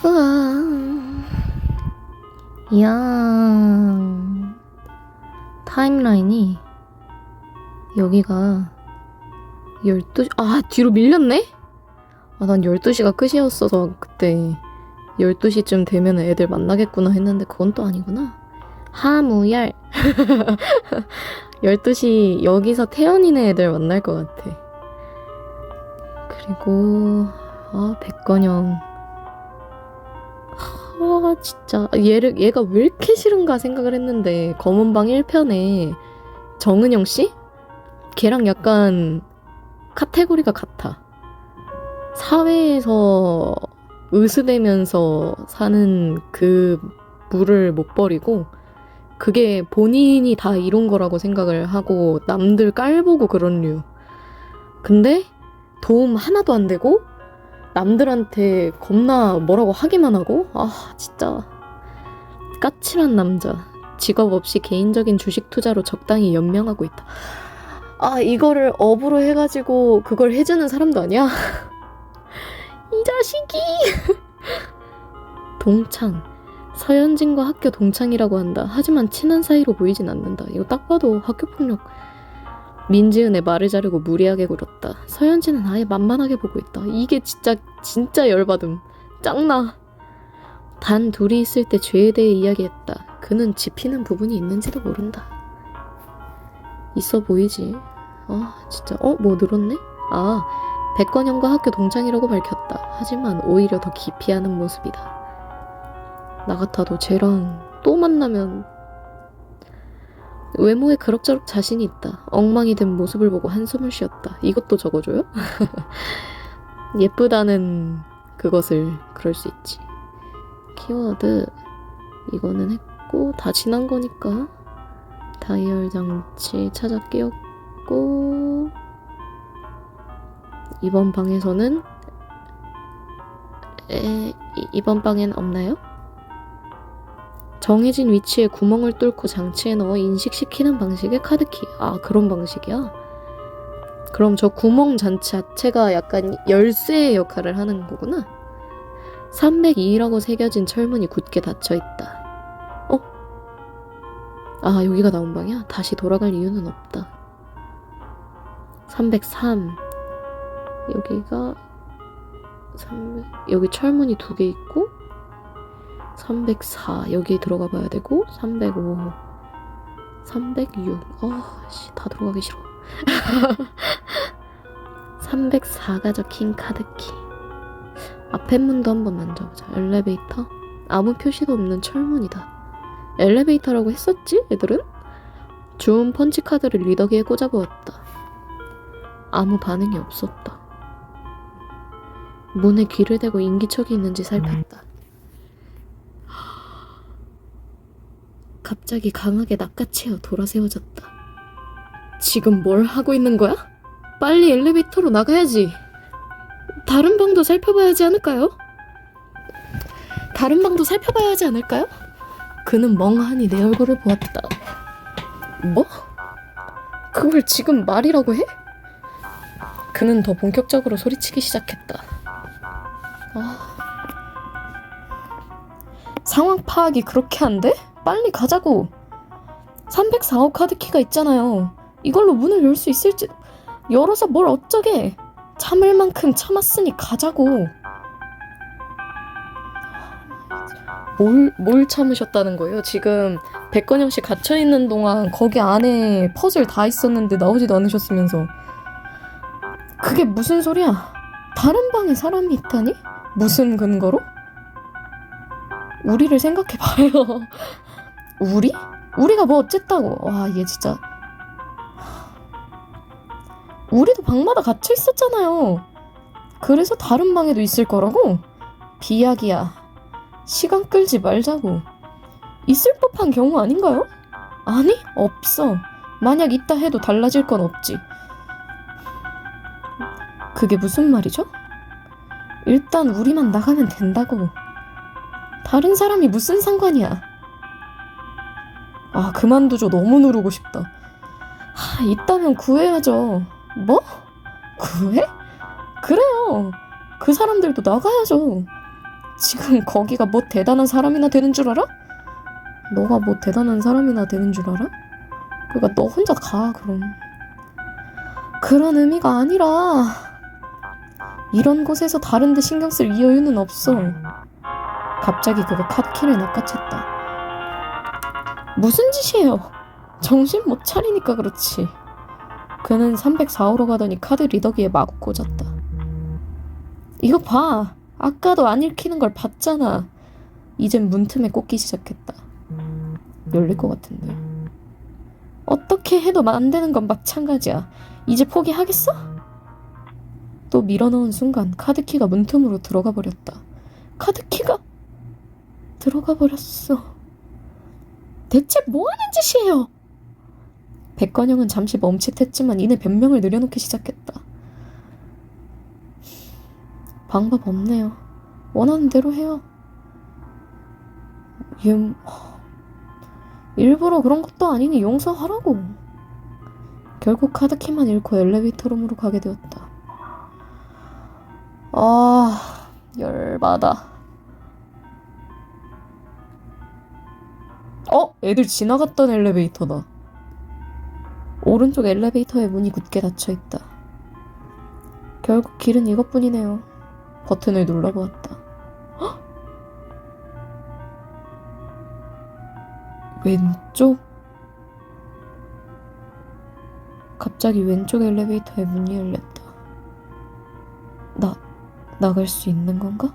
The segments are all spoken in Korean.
으아. 이야. 타임라인이 여기가 12시, 뒤로 밀렸네? 난 12시가 끝이었어서 그때 12시쯤 되면 애들 만나겠구나 했는데 그건 또 아니구나. 하무열. 12시 여기서 태연이네 애들 만날 것 같아. 그리고 백건영. 진짜 얘가 왜 이렇게 싫은가 생각을 했는데 검은방 1편에 정은영 씨? 걔랑 약간 카테고리가 같아. 사회에서 으스대면서 사는 그 물을 못 버리고 그게 본인이 다 이룬 거라고 생각을 하고 남들 깔보고 그런 류. 근데 도움 하나도 안 되고 남들한테 겁나 뭐라고 하기만 하고 진짜 까칠한 남자. 직업 없이 개인적인 주식 투자로 적당히 연명하고 있다. 이거를 업으로 해가지고 그걸 해주는 사람도 아니야? 이 자식이. 동창. 서현진과 학교 동창이라고 한다. 하지만 친한 사이로 보이진 않는다. 이거 딱 봐도 학교폭력. 민지은의 말을 자르고 무리하게 굴었다. 서현진은 아예 만만하게 보고 있다. 이게 진짜 열받음. 짱나. 단 둘이 있을 때 죄에 대해 이야기했다. 그는 짚히는 부분이 있는지도 모른다. 있어 보이지. 진짜 뭐 늘었네? 백건영과 학교 동창이라고 밝혔다. 하지만 오히려 더 기피하는 모습이다. 나 같아도 쟤랑 또 만나면 외모에 그럭저럭 자신이 있다. 엉망이 된 모습을 보고 한숨을 쉬었다. 이것도 적어줘요? 예쁘다는 그것을 그럴 수 있지. 키워드 이거는 했고 다 지난 거니까 다이얼 장치 찾아 끼웠고 이번 방에서는 이번 방엔 없나요? 정해진 위치에 구멍을 뚫고 장치에 넣어 인식시키는 방식의 카드키. 그런 방식이야? 그럼 저 구멍 장치 자체가 약간 열쇠의 역할을 하는 거구나? 302라고 새겨진 철문이 굳게 닫혀있다. 여기가 나온 방이야? 다시 돌아갈 이유는 없다. 303. 여기가 여기 철문이 2개 있고 304 여기 들어가 봐야 되고 305 306 다 들어가기 싫어. 304가 적힌 카드키. 앞에 문도 한번 만져보자. 엘리베이터? 아무 표시도 없는 철문이다. 엘리베이터라고 했었지? 애들은? 주운 펀치카드를 리더기에 꽂아보았다. 아무 반응이 없었다. 문에 귀를 대고 인기척이 있는지 살폈다. 갑자기 강하게 낚아채어 돌아세워졌다. 지금 뭘 하고 있는 거야? 빨리 엘리베이터로 나가야지. 다른 방도 살펴봐야 하지 않을까요? 다른 방도 살펴봐야 하지 않을까요? 그는 멍하니 내 얼굴을 보았다. 뭐? 그걸 지금 말이라고 해? 그는 더 본격적으로 소리치기 시작했다. 상황 파악이 그렇게 안 돼? 빨리 가자고. 304호 카드키가 있잖아요. 이걸로 문을 열 수 있을지. 열어서 뭘 어쩌게. 참을 만큼 참았으니 가자고. 뭘 참으셨다는 거예요? 지금 백건영 씨 갇혀있는 동안 거기 안에 퍼즐 다 있었는데 나오지도 않으셨으면서. 그게 무슨 소리야? 다른 방에 사람이 있다니? 무슨 근거로? 우리를 생각해봐요. 우리? 우리가 뭐 어쨌다고. 얘 진짜. 우리도 방마다 갇혀 있었잖아요. 그래서 다른 방에도 있을 거라고? 비약이야. 시간 끌지 말자고. 있을 법한 경우 아닌가요? 아니, 없어. 만약 있다 해도 달라질 건 없지. 그게 무슨 말이죠? 일단 우리만 나가면 된다고. 다른 사람이 무슨 상관이야. 그만두죠. 너무 누르고 싶다. 있다면 구해야죠. 뭐? 구해? 그래요. 그 사람들도 나가야죠. 지금 거기가 뭐 대단한 사람이나 되는 줄 알아? 너가 뭐 대단한 사람이나 되는 줄 알아? 그러니까 너 혼자 가 그럼. 그런 의미가 아니라 이런 곳에서 다른 데 신경 쓸 이유는 없어. 갑자기 그가 카드키를 낚아챘다. 무슨 짓이에요? 정신 못 차리니까 그렇지. 그는 304호로 가더니 카드 리더기에 마구 꽂았다. 이거 봐. 아까도 안 읽히는 걸 봤잖아. 이젠 문틈에 꽂기 시작했다. 열릴 것 같은데. 어떻게 해도 안 되는 건 마찬가지야. 이제 포기하겠어? 또 밀어넣은 순간 카드키가 문틈으로 들어가 버렸다. 카드키가 들어가 버렸어. 대체 뭐하는 짓이에요? 백건영은 잠시 멈칫했지만 이내 변명을 늘여놓기 시작했다. 방법 없네요. 원하는 대로 해요. 일부러 그런 것도 아니니 용서하라고. 결국 카드키만 잃고 엘리베이터룸으로 가게 되었다. 아, 열받아. 애들 지나갔던 엘리베이터다. 오른쪽 엘리베이터의 문이 굳게 닫혀있다. 결국 길은 이것뿐이네요. 버튼을 눌러보았다. 헉! 왼쪽? 갑자기 왼쪽 엘리베이터의 문이 열렸다. 나갈 수 있는 건가?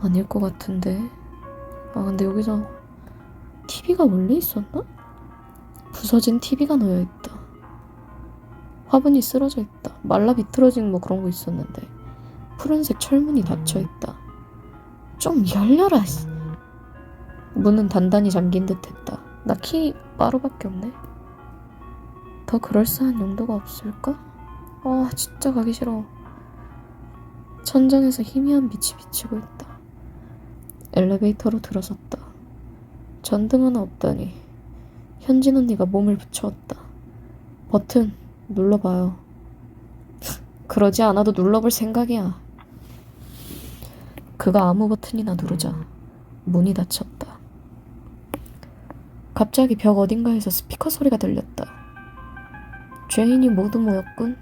아닐 것 같은데. 근데 여기서 TV가 원래 있었나? 부서진 TV가 놓여있다. 화분이 쓰러져 있다. 말라 비틀어진 뭐 그런 거 있었는데 푸른색 철문이 닫혀있다. 좀 열려라. 문은 단단히 잠긴 듯했다. 나 키 빠루밖에 없네. 더 그럴싸한 용도가 없을까? 진짜 가기 싫어. 천장에서 희미한 빛이 비치고 있다. 엘리베이터로 들어섰다. 전등 하나 없다니. 현진 언니가 몸을 붙여왔다. 버튼 눌러봐요. 그러지 않아도 눌러볼 생각이야. 그가 아무 버튼이나 누르자 문이 닫혔다. 갑자기 벽 어딘가에서 스피커 소리가 들렸다. 죄인이 모두 모였군.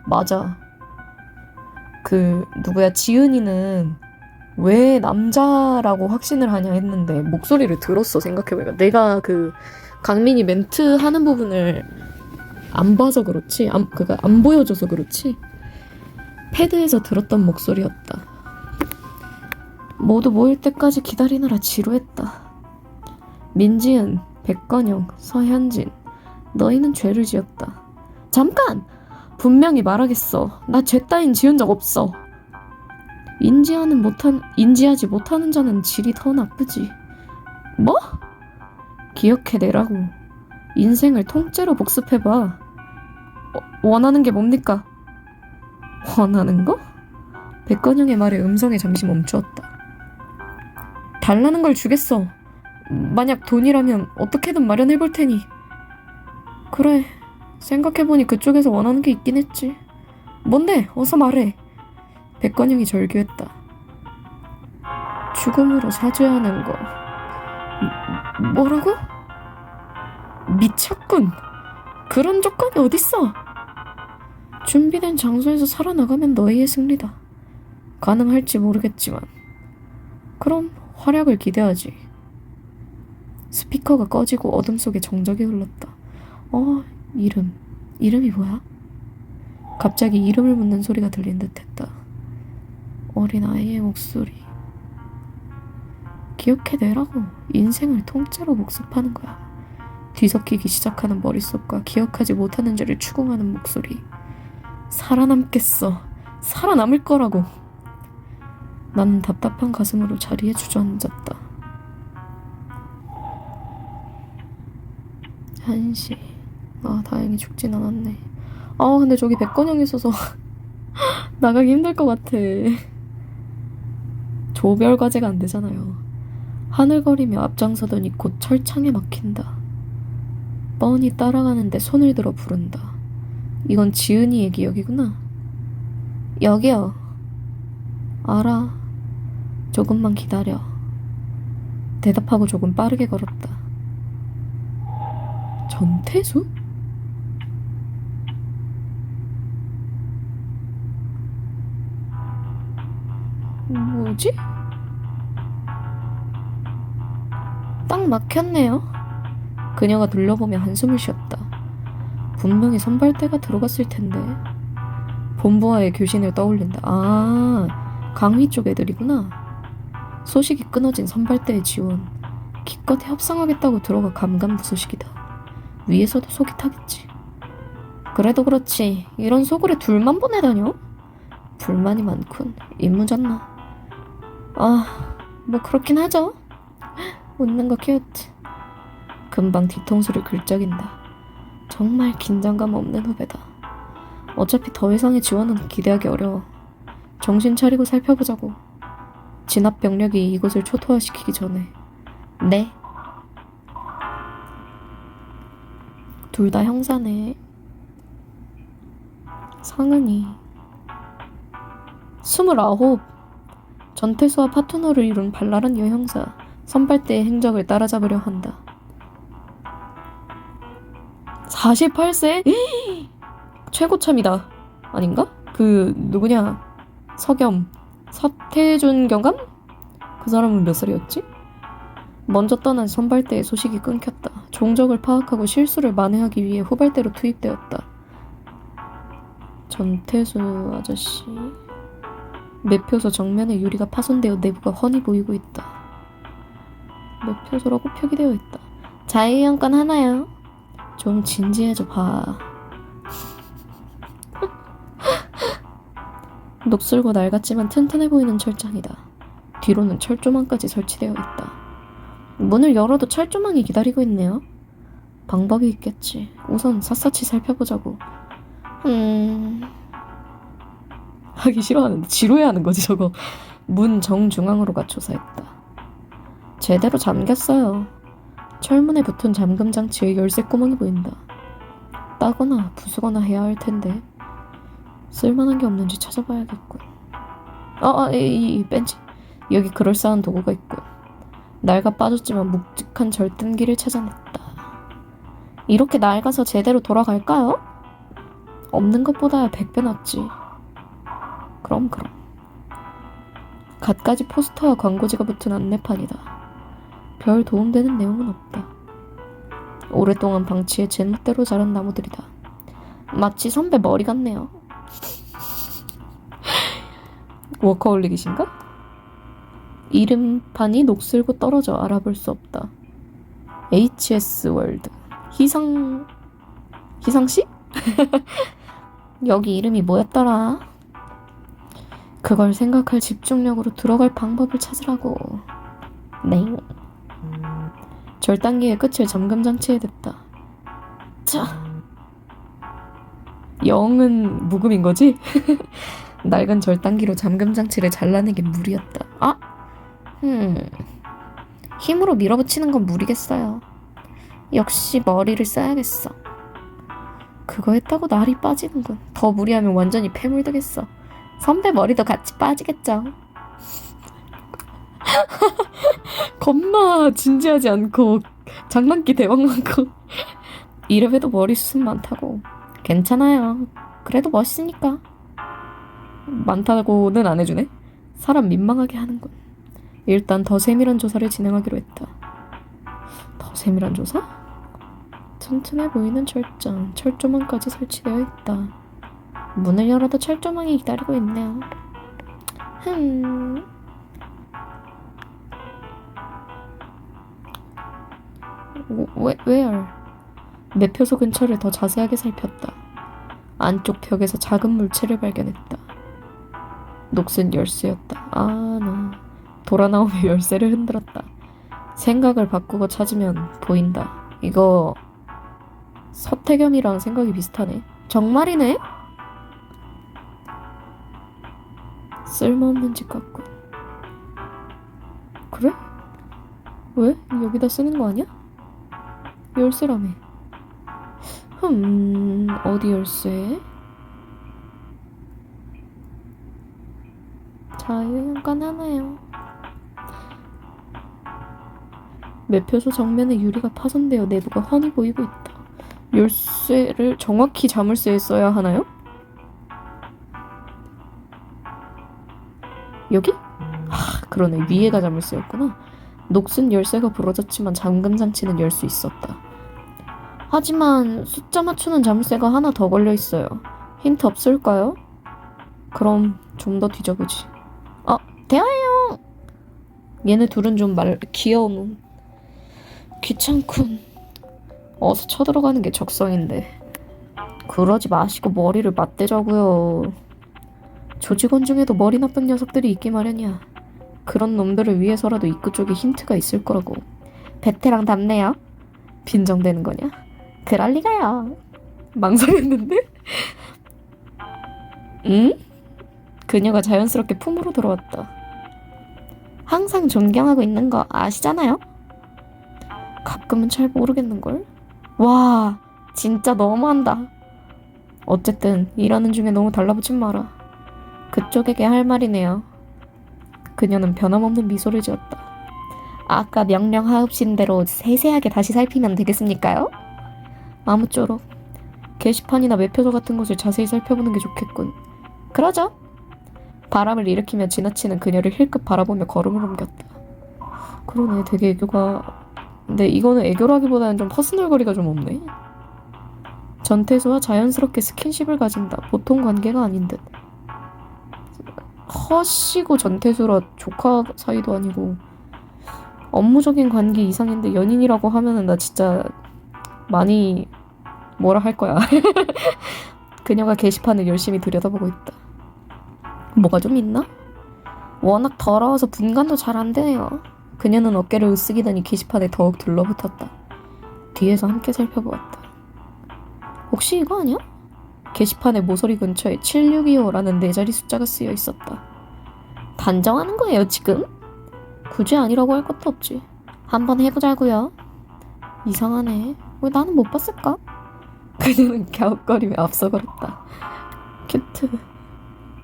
맞아. 누구야, 지은이는 왜 남자라고 확신을 하냐 했는데 목소리를 들었어. 생각해보니까 내가 강민이 멘트 하는 부분을 안 봐서 그렇지, 그가 안 보여줘서 그렇지 패드에서 들었던 목소리였다. 모두 모일 때까지 기다리느라 지루했다. 민지은, 백건영, 서현진, 너희는 죄를 지었다. 잠깐! 분명히 말하겠어. 나 죄 따윈 지은 적 없어. 인지하지 못하는 자는 질이 더 나쁘지. 뭐? 기억해내라고. 인생을 통째로 복습해봐. 원하는 게 뭡니까? 원하는 거? 백건영의 말에 음성이 잠시 멈추었다. 달라는 걸 주겠어. 만약 돈이라면 어떻게든 마련해볼 테니. 그래, 생각해보니 그쪽에서 원하는 게 있긴 했지. 뭔데? 어서 말해. 백건영이 절규했다. 죽음으로 사죄하는 거. 뭐라고? 미쳤군. 그런 조건이 어딨어? 준비된 장소에서 살아나가면 너희의 승리다. 가능할지 모르겠지만 그럼 활약을 기대하지. 스피커가 꺼지고 어둠 속에 정적이 흘렀다. 이름이 뭐야? 갑자기 이름을 묻는 소리가 들린 듯했다. 어린 아이의 목소리. 기억해내라고. 인생을 통째로 복습하는 거야. 뒤섞이기 시작하는 머릿속과 기억하지 못하는 죄를 추궁하는 목소리. 살아남겠어. 살아남을 거라고. 나는 답답한 가슴으로 자리에 주저앉았다. 1시. 다행히 죽진 않았네. 근데 저기 백건영이 있어서 나가기 힘들 것 같아. 조별 과제가 안 되잖아요. 하늘거리며 앞장서더니 곧 철창에 막힌다. 뻔히 따라가는데 손을 들어 부른다. 이건 지은이의 기억이구나. 여기요. 알아. 조금만 기다려. 대답하고 조금 빠르게 걸었다. 전태수? 뭐지? 딱 막혔네요. 그녀가 둘러보며 한숨을 쉬었다. 분명히 선발대가 들어갔을 텐데. 본부와의 교신을 떠올린다. 아, 강휘 쪽 애들이구나. 소식이 끊어진 선발대의 지원. 기껏 협상하겠다고 들어가 감감무소식이다. 위에서도 속이 타겠지. 그래도 그렇지. 이런 소굴에 둘만 보내다녀? 불만이 많군. 임무잖나. 아, 뭐 그렇긴 하죠. 웃는 거 큐트. 금방 뒤통수를 긁적인다. 정말 긴장감 없는 후배다. 어차피 더 이상의 지원은 기대하기 어려워. 정신 차리고 살펴보자고. 진압 병력이 이곳을 초토화시키기 전에. 네. 둘 다 형사네. 상은이 29. 전태수와 파트너를 이룬 발랄한 여형사. 선발대의 행적을 따라잡으려 한다. 48세? 최고참이다. 아닌가? 그 누구냐? 서겸. 서태준 경감? 그 사람은 몇 살이었지? 먼저 떠난 선발대의 소식이 끊겼다. 종적을 파악하고 실수를 만회하기 위해 후발대로 투입되었다. 전태수 아저씨. 매표소 정면의 유리가 파손되어 내부가 훤히 보이고 있다. 매표소라고 표기되어 있다. 자유이용권 하나요? 좀 진지해져 봐. 녹슬고 낡았지만 튼튼해 보이는 철장이다. 뒤로는 철조망까지 설치되어 있다. 문을 열어도 철조망이 기다리고 있네요. 방법이 있겠지. 우선 샅샅이 살펴보자고. 하기 싫어하는데 지루해하는 거지 저거. 문 정중앙으로 가 조사했다. 제대로 잠겼어요. 철문에 붙은 잠금 장치에 열쇠 구멍이 보인다. 따거나 부수거나 해야 할 텐데. 쓸만한 게 없는지 찾아봐야겠군. 이 벤치. 여기 그럴싸한 도구가 있군. 낡아 빠졌지만 묵직한 절단기를 찾아냈다. 이렇게 낡아서 제대로 돌아갈까요? 없는 것보다 100배 낫지. 그럼. 갖가지 포스터와 광고지가 붙은 안내판이다. 별 도움되는 내용은 없다. 오랫동안 방치해 제멋대로 자란 나무들이다. 마치 선배 머리 같네요. 워커홀릭이신가? 이름판이 녹슬고 떨어져 알아볼 수 없다. HS 월드. 희상씨? 여기 이름이 뭐였더라? 그걸 생각할 집중력으로 들어갈 방법을 찾으라고. 네. 절단기의 끝을 잠금 장치에 댔다. 자. 0은 묵음인 거지? 낡은 절단기로 잠금 장치를 잘라내긴 무리였다. 힘으로 밀어붙이는 건 무리겠어요. 역시 머리를 써야겠어. 그거 했다고 날이 빠지는군. 더 무리하면 완전히 패물되겠어. 선배 머리도 같이 빠지겠죠. 겁나 진지하지 않고 장난기 대박 많고. 이래봬도 머리숱은 많다고. 괜찮아요. 그래도 멋있으니까. 많다고는 안 해주네. 사람 민망하게 하는군. 일단 더 세밀한 조사를 진행하기로 했다. 더 세밀한 조사? 튼튼해 보이는 철장, 철조망까지 설치되어 있다. 문을 열어도 철조망이 기다리고 있네요. Where? 매표소 근처를 더 자세하게 살폈다. 안쪽 벽에서 작은 물체를 발견했다. 녹슨 열쇠였다. 나 돌아 나오며 열쇠를 흔들었다. 생각을 바꾸고 찾으면 보인다. 이거 서태겸이랑 생각이 비슷하네. 정말이네? 쓸모없는 짓 같군. 그래? 왜? 여기다 쓰는 거 아니야? 열쇠라며. 어디 열쇠? 자유연관하나요? 매표소 정면에 유리가 파손되어 내부가 훤히 보이고 있다. 열쇠를 정확히 자물쇠에 써야 하나요? 여기? 그러네. 위에가 자물쇠였구나. 녹슨 열쇠가 부러졌지만 잠금 장치는 열 수 있었다. 하지만 숫자 맞추는 자물쇠가 하나 더 걸려 있어요. 힌트 없을까요? 그럼 좀 더 뒤져보지. 대화해요. 얘네 둘은 좀 귀여운. 귀찮군. 어서 쳐들어가는 게 적성인데. 그러지 마시고 머리를 맞대자고요. 조직원 중에도 머리 나쁜 녀석들이 있기 마련이야. 그런 놈들을 위해서라도 입구 쪽에 힌트가 있을 거라고. 베테랑답네요. 빈정대는 거냐? 그럴 리가요. 망설였는데? 응? 그녀가 자연스럽게 품으로 들어왔다. 항상 존경하고 있는 거 아시잖아요? 가끔은 잘 모르겠는걸? 와, 진짜 너무한다. 어쨌든 일하는 중에 너무 달라붙진 마라. 그쪽에게 할 말이네요. 그녀는 변함없는 미소를 지었다. 아까 명령 하옵신 대로 세세하게 다시 살피면 되겠습니까요? 아무쪼록 게시판이나 매표소 같은 곳을 자세히 살펴보는 게 좋겠군. 그러죠. 바람을 일으키며 지나치는 그녀를 힐끗 바라보며 걸음을 옮겼다. 그러네, 되게 애교가... 근데 이거는 애교라기보다는 좀 퍼스널거리가 좀 없네. 전태수와 자연스럽게 스킨십을 가진다. 보통 관계가 아닌 듯. 허씨고 전태수라 조카 사이도 아니고 업무적인 관계 이상인데 연인이라고 하면은 나 진짜 많이 뭐라 할 거야. 그녀가 게시판을 열심히 들여다보고 있다. 뭐가 좀 있나? 워낙 더러워서 분간도 잘 안 되네요. 그녀는 어깨를 으쓱이더니 게시판에 더욱 둘러붙었다. 뒤에서 함께 살펴보았다. 혹시 이거 아니야? 게시판의 모서리 근처에 7625라는 네 자리 숫자가 쓰여 있었다. 단정하는 거예요, 지금? 굳이 아니라고 할 것도 없지. 한번 해보자고요. 이상하네. 왜 나는 못 봤을까? 그녀는 갸웃거리며 앞서 걸었다. 큐트.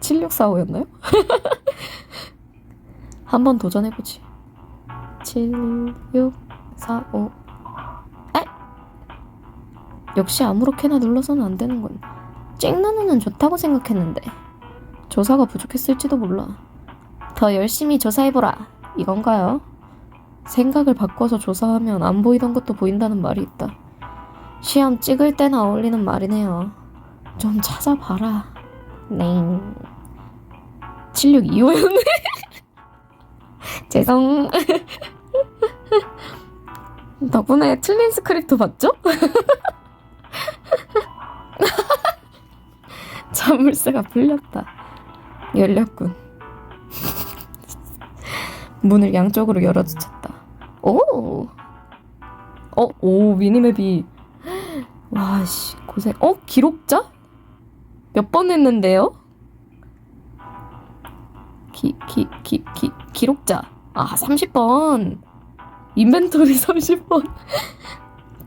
7645였나요? 한번 도전해보지. 7645. 에? 역시 아무렇게나 눌러서는 안 되는군. 찍누누는 좋다고 생각했는데 조사가 부족했을지도 몰라. 더 열심히 조사해보라. 이건가요? 생각을 바꿔서 조사하면 안 보이던 것도 보인다는 말이 있다. 시험 찍을 때나 어울리는 말이네요. 좀 찾아봐라. 네. 7625였네. 죄송. 덕분에 틀린 스크립트 봤죠? 자물쇠가 풀렸다. 열렸군. 문을 양쪽으로 열어젖혔다. 오! 미니맵이. 와씨, 고생. 기록자? 몇 번 했는데요? 기록자. 30번. 인벤토리 30번.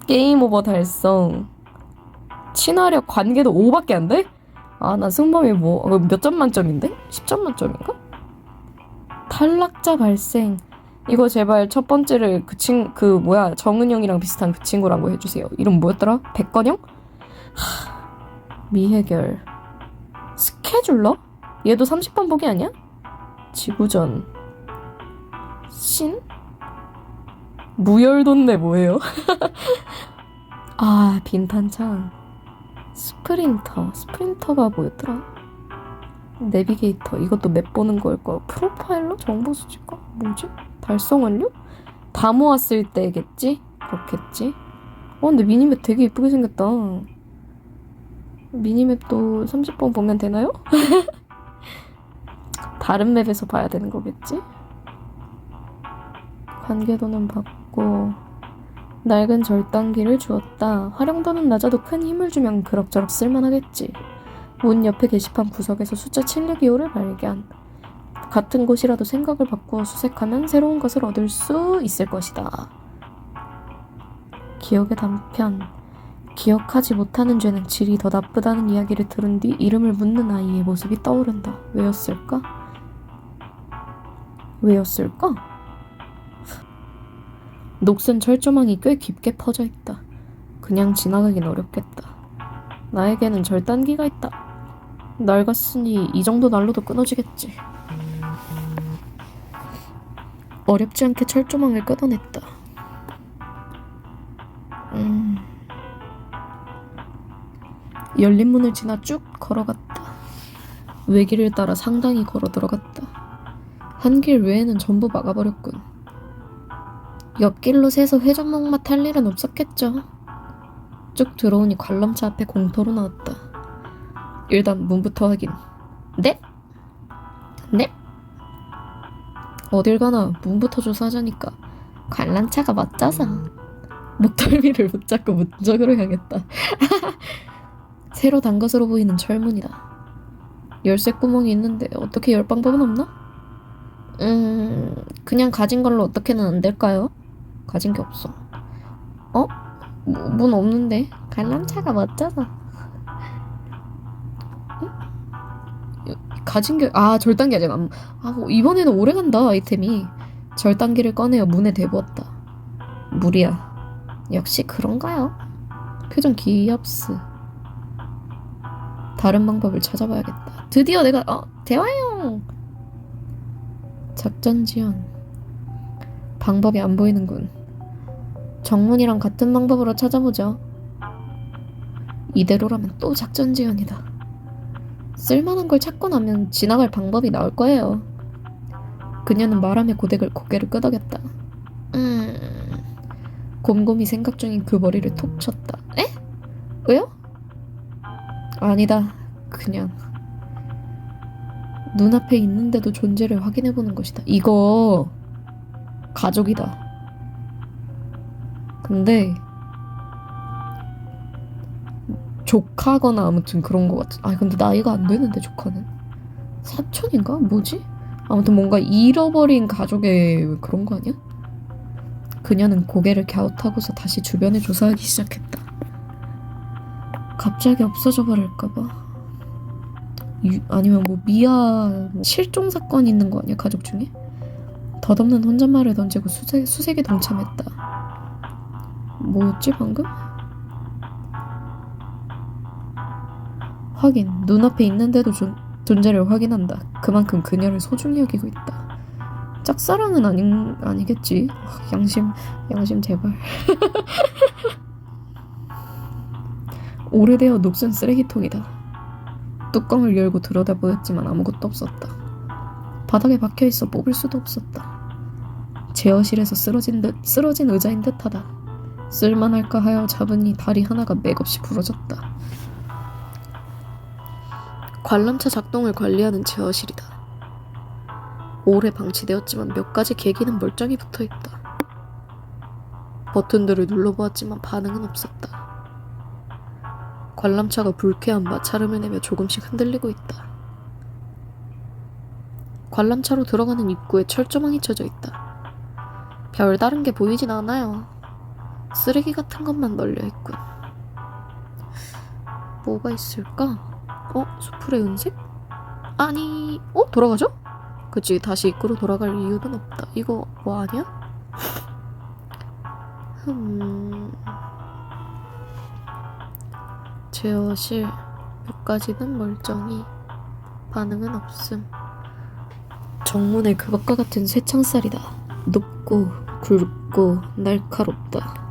게임 오버 달성. 친화력 관계도 5밖에 안 돼? 나 승범이 몇 점 만점인데? 10점 만점인가? 탈락자 발생. 이거 제발 첫 번째를 정은영이랑 비슷한 그 친구라고 해주세요. 이름 뭐였더라? 백건영? 미해결. 스케줄러? 얘도 30번 보기 아니야? 지구전. 신? 무열돈네 뭐예요? 빈탄창. 스프린터가 뭐였더라? 내비게이터. 이것도 맵 보는 거일 거야. 프로파일러? 정보 수집가? 뭐지? 달성 완료? 다 모았을 때겠지? 그렇겠지? 근데 미니맵 되게 예쁘게 생겼다. 미니맵도 30번 보면 되나요? 다른 맵에서 봐야 되는 거겠지? 관계도는 받고 낡은 절단기를 주었다. 활용도는 낮아도 큰 힘을 주면 그럭저럭 쓸만하겠지. 문 옆에 게시판 구석에서 숫자 7625를 발견. 같은 곳이라도 생각을 바꾸어 수색하면 새로운 것을 얻을 수 있을 것이다. 기억의 단편. 기억하지 못하는 죄는 질이 더 나쁘다는 이야기를 들은 뒤 이름을 묻는 아이의 모습이 떠오른다. 왜였을까? 왜였을까? 녹슨 철조망이 꽤 깊게 퍼져 있다. 그냥 지나가긴 어렵겠다. 나에게는 절단기가 있다. 낡았으니 이 정도 난로도 끊어지겠지. 어렵지 않게 철조망을 끊어냈다. 열린 문을 지나 쭉 걸어갔다. 외길을 따라 상당히 걸어 들어갔다. 한 길 외에는 전부 막아버렸군. 옆길로 새서 회전목마 탈 일은 없었겠죠. 쭉 들어오니 관람차 앞에 공터로 나왔다. 일단 문부터 확인. 네? 네? 어딜 가나 문부터 조사하자니까 관람차가 멋져서. 목덜미를 붙잡고 문짝으로 향했다. 새로 단 것으로 보이는 철문이다. 열쇠 구멍이 있는데 어떻게 열 방법은 없나? 그냥 가진 걸로 어떻게는 안 될까요? 가진 게 없어. 문 없는데. 관람차가 멋져서. 가진 게 절단기 아직 안. 이번에는 오래 간다. 아이템이. 절단기를 꺼내어 문에 대보았다. 무리야. 역시 그런가요? 표정 귀엽스. 다른 방법을 찾아봐야겠다. 드디어 내가 대화용. 작전 지연. 방법이 안 보이는군. 정문이랑 같은 방법으로 찾아보죠. 이대로라면 또 작전 지연이다. 쓸만한 걸 찾고 나면 지나갈 방법이 나올 거예요. 그녀는 말하며 고개를 끄덕였다. 곰곰이 생각 중인 그 머리를 톡 쳤다. 에? 왜요? 아니다. 그냥 눈앞에 있는데도 존재를 확인해보는 것이다. 이거 가족이다. 근데 조카거나 아무튼 그런 것 같아. 근데 나이가 안 되는데 조카는 사촌인가? 뭐지? 아무튼 뭔가 잃어버린 가족의 그런 거 아니야? 그녀는 고개를 갸웃하고서 다시 주변을 조사하기 시작했다. 갑자기 없어져 버릴까봐. 아니면 실종 사건 있는 거 아니야? 가족 중에? 덧없는 혼잣말을 던지고 수색에 동참했다. 뭐였지 방금? 확인. 눈앞에 있는데도 존재를 확인한다. 그만큼 그녀를 소중히 여기고 있다. 짝사랑은 아니겠지. 양심 제발. 오래되어 녹슨 쓰레기통이다. 뚜껑을 열고 들여다보았지만 아무것도 없었다. 바닥에 박혀있어 뽑을 수도 없었다. 제어실에서 쓰러진 의자인 듯하다. 쓸만할까 하여 잡으니 다리 하나가 맥없이 부러졌다. 관람차 작동을 관리하는 제어실이다. 오래 방치되었지만 몇 가지 계기는 멀쩡히 붙어있다. 버튼들을 눌러보았지만 반응은 없었다. 관람차가 불쾌한 마찰음을 내며 조금씩 흔들리고 있다. 관람차로 들어가는 입구에 철조망이 쳐져 있다. 별다른 게 보이진 않아요. 쓰레기 같은 것만 널려있군. 뭐가 있을까? 수풀의 은색? 돌아가죠? 그치, 다시 입구로 돌아갈 이유는 없다. 이거 뭐 아니야? 제어실 몇 가지는 멀쩡히 반응은 없음. 정문에 그것과 같은 쇠창살이다. 높고 굵고 날카롭다.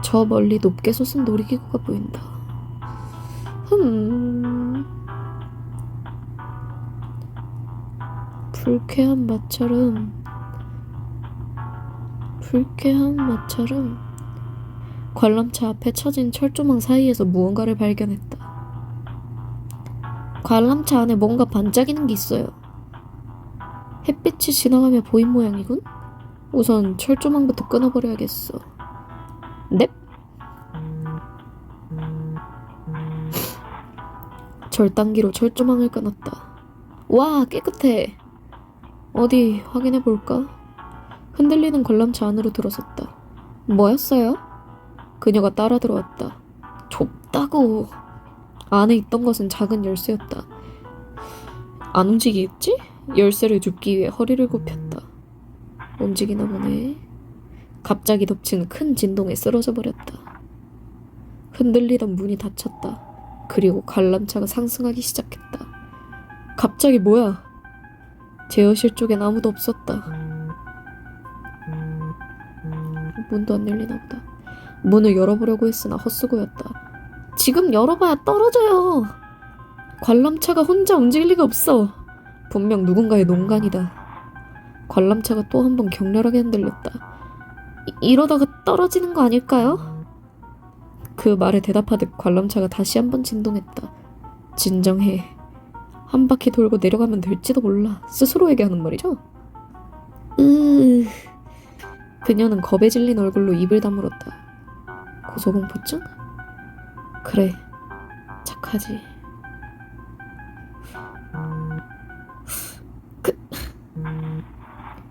저 멀리 높게 솟은 놀이기구가 보인다. 불쾌한 마찰음. 관람차 앞에 쳐진 철조망 사이에서 무언가를 발견했다. 관람차 안에 뭔가 반짝이는 게 있어요. 햇빛이 지나가며 보인 모양이군? 우선 철조망부터 끊어버려야겠어. 넵. 절단기로 철조망을 끊었다. 와, 깨끗해. 어디 확인해볼까? 흔들리는 관람차 안으로 들어섰다. 뭐였어요? 그녀가 따라 들어왔다. 좁다고. 안에 있던 것은 작은 열쇠였다. 안 움직이겠지? 열쇠를 줍기 위해 허리를 굽혔다. 움직이나 보네. 갑자기 덮친 큰 진동에 쓰러져 버렸다. 흔들리던 문이 닫혔다. 그리고 관람차가 상승하기 시작했다. 갑자기 뭐야? 제어실 쪽엔 아무도 없었다. 문도 안 열리나 보다. 문을 열어보려고 했으나 헛수고였다. 지금 열어봐야 떨어져요. 관람차가 혼자 움직일 리가 없어. 분명 누군가의 농간이다. 관람차가 또 한 번 격렬하게 흔들렸다. 이러다가 떨어지는 거 아닐까요? 그 말에 대답하듯 관람차가 다시 한 번 진동했다. 진정해. 한 바퀴 돌고 내려가면 될지도 몰라. 스스로에게 하는 말이죠. 그녀는 겁에 질린 얼굴로 입을 다물었다. 고소공포증? 그래, 착하지.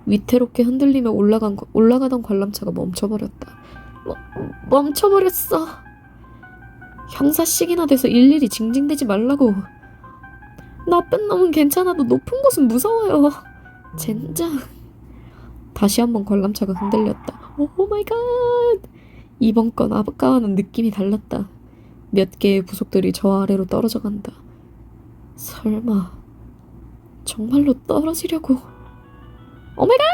위태롭게 흔들리며 올라가던 관람차가 멈춰버렸다. 멈춰버렸어. 형사식이나 돼서 일일이 징징대지 말라고. 나쁜 놈은 괜찮아도 높은 곳은 무서워요. 젠장. 다시 한번 관람차가 흔들렸다. 오 마이 갓. 이번 건 아까와는 느낌이 달랐다. 몇 개의 부속들이 저 아래로 떨어져 간다. 설마 정말로 떨어지려고. 오 마이 갓.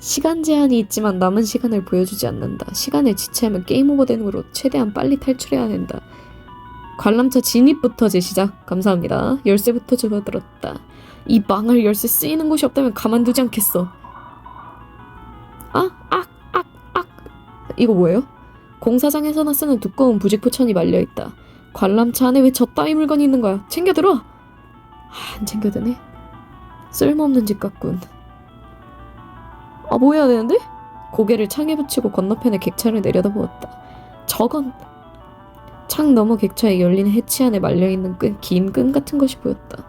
시간 제한이 있지만 남은 시간을 보여주지 않는다. 시간을 지체하면 게임 오버 되는 으로 최대한 빨리 탈출해야 된다. 관람차 진입부터 제시작. 감사합니다. 열쇠부터 집어들었다. 이 망할 열쇠 쓰이는 곳이 없다면 가만두지 않겠어. 이거 뭐예요? 공사장에서나 쓰는 두꺼운 부직포천이 말려있다. 관람차 안에 왜 저 따위 물건이 있는 거야? 챙겨들어! 안 챙겨드네. 쓸모없는 집 같군. 뭐 해야 되는데? 고개를 창에 붙이고 건너편에 객차를 내려다보았다. 저건 창 너머 객차에 열린 해치 안에 말려있는 긴 끈 같은 것이 보였다.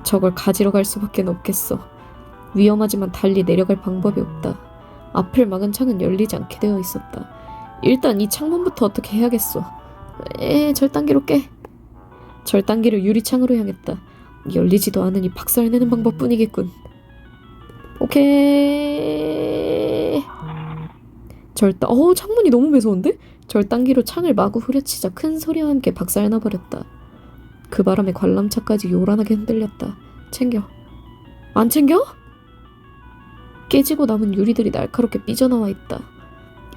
저걸 가지러 갈 수밖에 없겠어. 위험하지만 달리 내려갈 방법이 없다. 앞을 막은 창은 열리지 않게 되어 있었다. 일단 이 창문부터 어떻게 해야겠어. 절단기로 깨. 절단기를 유리창으로 향했다. 열리지도 않으니 박살내는 방법뿐이겠군. 오케이. 창문이 너무 매서운데? 절단기로 창을 마구 후려치자 큰 소리와 함께 박살나버렸다. 그 바람에 관람차까지 요란하게 흔들렸다. 챙겨. 안 챙겨? 깨지고 남은 유리들이 날카롭게 삐져나와 있다.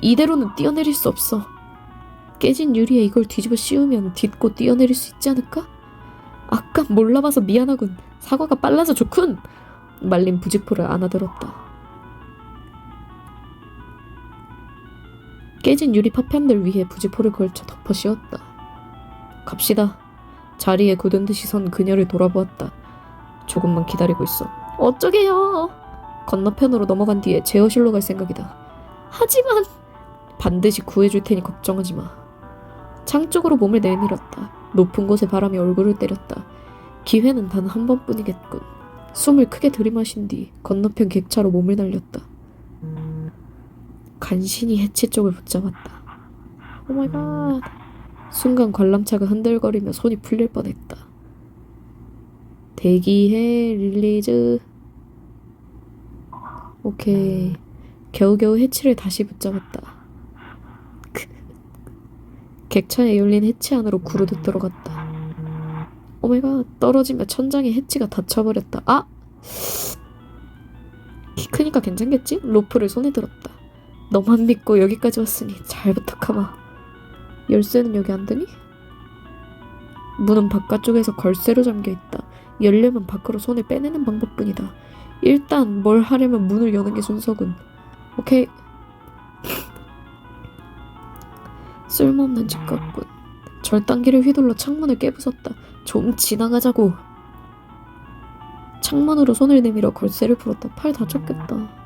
이대로는 뛰어내릴 수 없어. 깨진 유리에 이걸 뒤집어 씌우면 딛고 뛰어내릴 수 있지 않을까? 아까 몰라봐서 미안하군. 사과가 빨라서 좋군. 말린 부직포를 안아들었다. 깨진 유리 파편들 위에 부직포를 걸쳐 덮어 씌웠다. 갑시다. 자리에 굳은 듯이 선 그녀를 돌아보았다. 조금만 기다리고 있어. 어쩌게요? 건너편으로 넘어간 뒤에 제어실로 갈 생각이다. 하지만 반드시 구해줄 테니 걱정하지 마. 창 쪽으로 몸을 내밀었다. 높은 곳에 바람이 얼굴을 때렸다. 기회는 단 한 번뿐이겠군. 숨을 크게 들이마신 뒤 건너편 객차로 몸을 날렸다. 간신히 해치 쪽을 붙잡았다. 오마이갓. 순간 관람차가 흔들거리며 손이 풀릴 뻔했다. 대기해 릴리즈. 오케이. 겨우겨우 해치를 다시 붙잡았다. 객차에 열린 해치 안으로 구르듯 들어갔다. 오마이갓. 떨어지며 천장에 해치가 닫혀버렸다. 키 크니까 괜찮겠지? 로프를 손에 들었다. 너만 믿고 여기까지 왔으니 잘 부탁하마. 열쇠는 여기 안 되니? 문은 바깥쪽에서 걸쇠로 잠겨있다. 열려면 밖으로 손을 빼내는 방법뿐이다. 일단 뭘 하려면 문을 여는 게 순서군. 오케이. 쓸모없는 집 같군. 절단기를 휘둘러 창문을 깨부쉈다. 좀 지나가자고. 창문으로 손을 내밀어 걸쇠를 풀었다. 팔 다쳤겠다.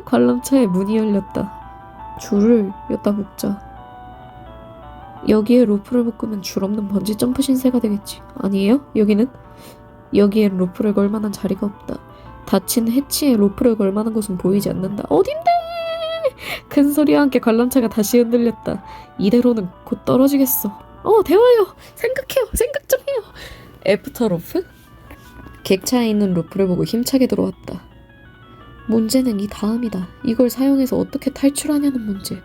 관람차에 문이 열렸다. 줄을 여기다 묶자. 여기에 로프를 묶으면 줄 없는 번지 점프 신세가 되겠지. 아니에요? 여기엔 로프를 걸 만한 자리가 없다. 닫힌 해치에 로프를 걸 만한 곳은 보이지 않는다. 어딘데? 큰 소리와 함께 관람차가 다시 흔들렸다. 이대로는 곧 떨어지겠어. 대화요. 생각 좀 해요. 애프터 로프? 객차에 있는 로프를 보고 힘차게 들어왔다. 문제는 이 다음이다. 이걸 사용해서 어떻게 탈출하냐는 문제.